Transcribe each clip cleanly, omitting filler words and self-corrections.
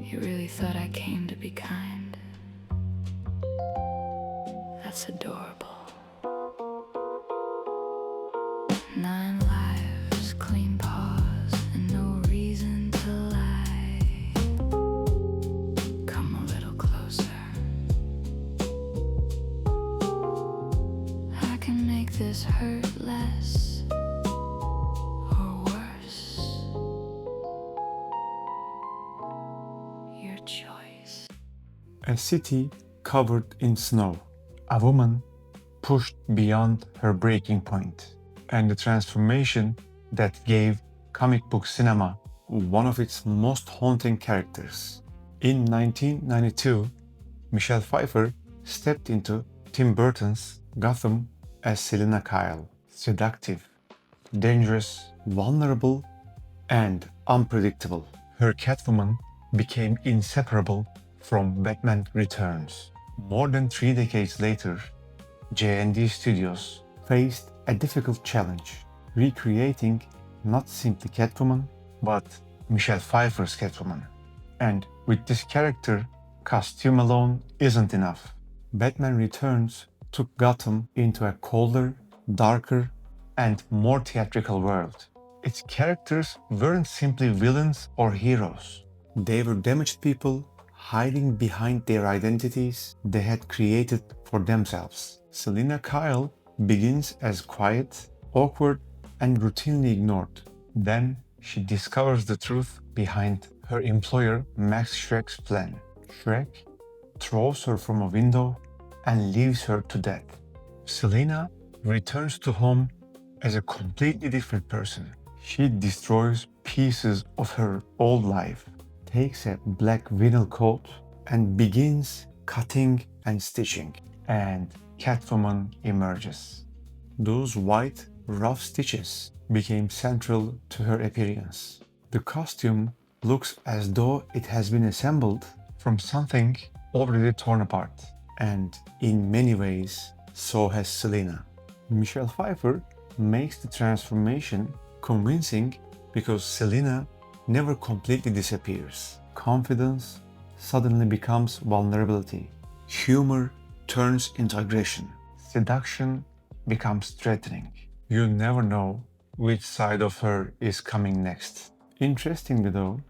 You really thought I came to be kind? That's adorable. 9 lives, clean paws, and no reason to lie. Come a little closer. I can make this hurt less or worse. Your choice. A city covered in snow. A woman pushed beyond her breaking point, and the transformation that gave comic book cinema one of its most haunting characters. In 1992, Michelle Pfeiffer stepped into Tim Burton's Gotham as Selina Kyle. Seductive, dangerous, vulnerable, and unpredictable. Her Catwoman became inseparable from Batman Returns. More than 3 decades later, JND Studios faced a difficult challenge, recreating not simply Catwoman, but Michelle Pfeiffer's Catwoman. And with this character, costume alone isn't enough. Batman Returns took Gotham into a colder, darker, and more theatrical world. Its characters weren't simply villains or heroes. They were damaged people hiding behind their identities they had created for themselves. Selina Kyle begins as quiet, awkward, and routinely ignored. Then she discovers the truth behind her employer Max Shreck's plan. Shreck throws her from a window and leaves her to death. Selina returns to home as a completely different person. She destroys pieces of her old life, takes a black vinyl coat, and begins cutting and stitching. And Catwoman emerges. Those white, rough stitches became central to her appearance. The costume looks as though it has been assembled from something already torn apart. And in many ways, so has Selina. Michelle Pfeiffer makes the transformation convincing because Selina never completely disappears. Confidence suddenly becomes vulnerability. Humor turns into aggression. Seduction becomes threatening. You never know which side of her is coming next. Interestingly though,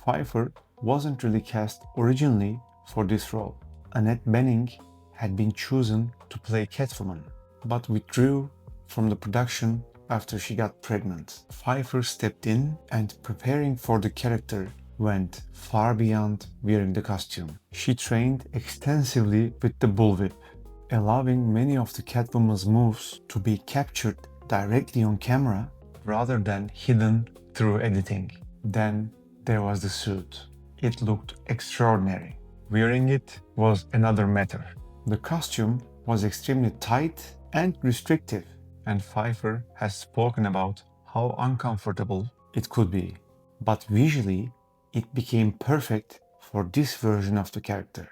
Pfeiffer wasn't really cast originally for this role. Annette Bening had been chosen to play Catwoman, but withdrew from the production after she got pregnant. Pfeiffer stepped in and, preparing for the character, went far beyond wearing the costume. She trained extensively with the bullwhip, allowing many of the Catwoman's moves to be captured directly on camera rather than hidden through editing. Then there was the suit. It looked extraordinary. Wearing it was another matter. The costume was extremely tight and restrictive, and Pfeiffer has spoken about how uncomfortable it could be. But visually, it became perfect for this version of the character.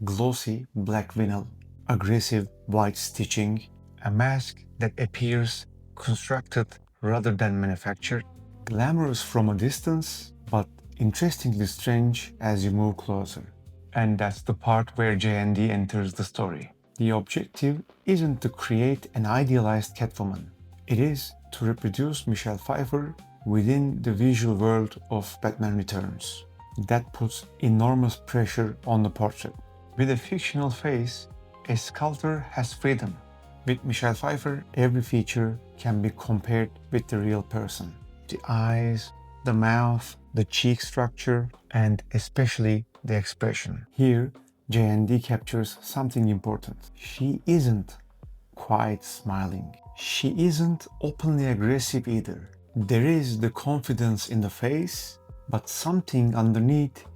Glossy black vinyl, aggressive white stitching, a mask that appears constructed rather than manufactured, glamorous from a distance, but interestingly strange as you move closer. And that's the part where JND enters the story. The objective isn't to create an idealized Catwoman. It is to reproduce Michelle Pfeiffer within the visual world of Batman Returns. That puts enormous pressure on the portrait. With a fictional face, a sculptor has freedom. With Michelle Pfeiffer, every feature can be compared with the real person. The eyes, the mouth, the cheek structure, and especially the expression. Here, JND captures something important. She isn't quiet smiling. She isn't openly aggressive either. There is the confidence in the face, but something underneath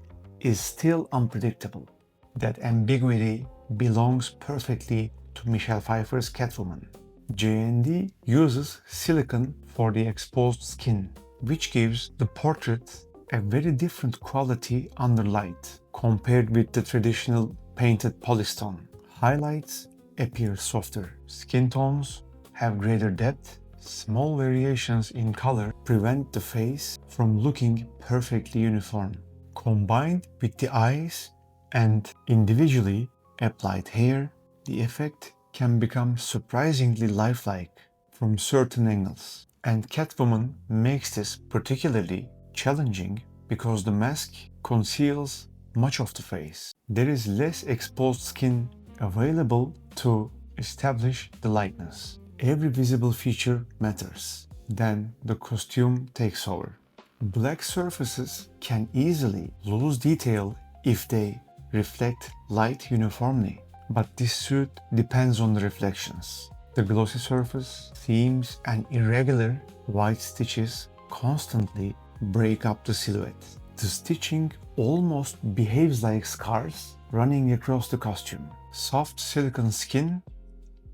is still unpredictable. That ambiguity belongs perfectly to Michelle Pfeiffer's Catwoman. JND uses silicone for the exposed skin, which gives the portrait a very different quality under light compared with the traditional painted polystone. Highlights appear softer. Skin tones have greater depth. Small variations in color prevent the face from looking perfectly uniform. Combined with the eyes and individually applied hair, the effect can become surprisingly lifelike from certain angles. And Catwoman makes this particularly challenging because the mask conceals much of the face. There is less exposed skin available to establish the likeness. Every visible feature matters. Then the costume takes over. Black surfaces can easily lose detail if they reflect light uniformly, but this suit depends on the reflections. The glossy surface, seams, and irregular white stitches constantly break up the silhouette. The stitching almost behaves like scars running across the costume. Soft silicone skin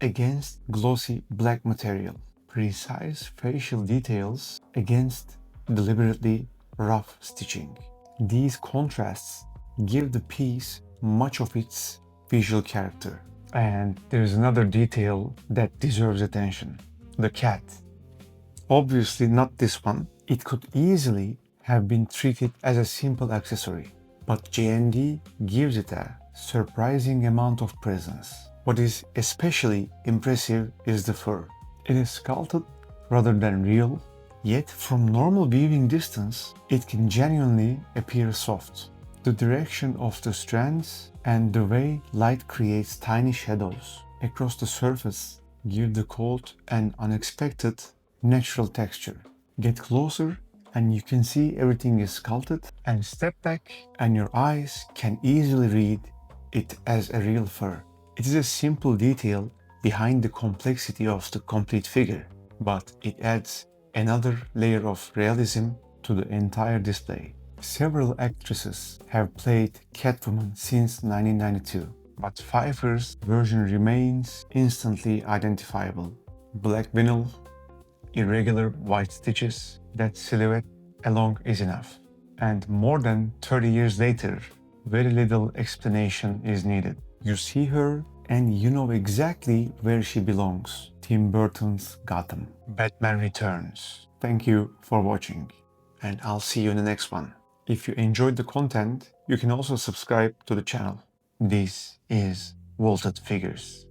against glossy black material. Precise facial details against deliberately rough stitching. These contrasts give the piece much of its visual character. And there's another detail that deserves attention. The cat. Obviously not this one. It could easily have been treated as a simple accessory, but JND gives it a surprising amount of presence. What is especially impressive is the fur. It is sculpted rather than real, yet from normal viewing distance, it can genuinely appear soft. The direction of the strands and the way light creates tiny shadows across the surface give the coat an unexpected, natural texture. Get closer and you can see everything is sculpted, and step back and your eyes can easily read it as a real fur. It is a simple detail behind the complexity of the complete figure, but it adds another layer of realism to the entire display. Several actresses have played Catwoman since 1992, but Pfeiffer's version remains instantly identifiable. Black vinyl, irregular white stitches, that silhouette alone is enough. And more than 30 years later, very little explanation is needed. You see her and you know exactly where she belongs. Tim Burton's Gotham. Batman Returns. Thank you for watching, and I'll see you in the next one. If you enjoyed the content, you can also subscribe to the channel. This is Vaulted Figures.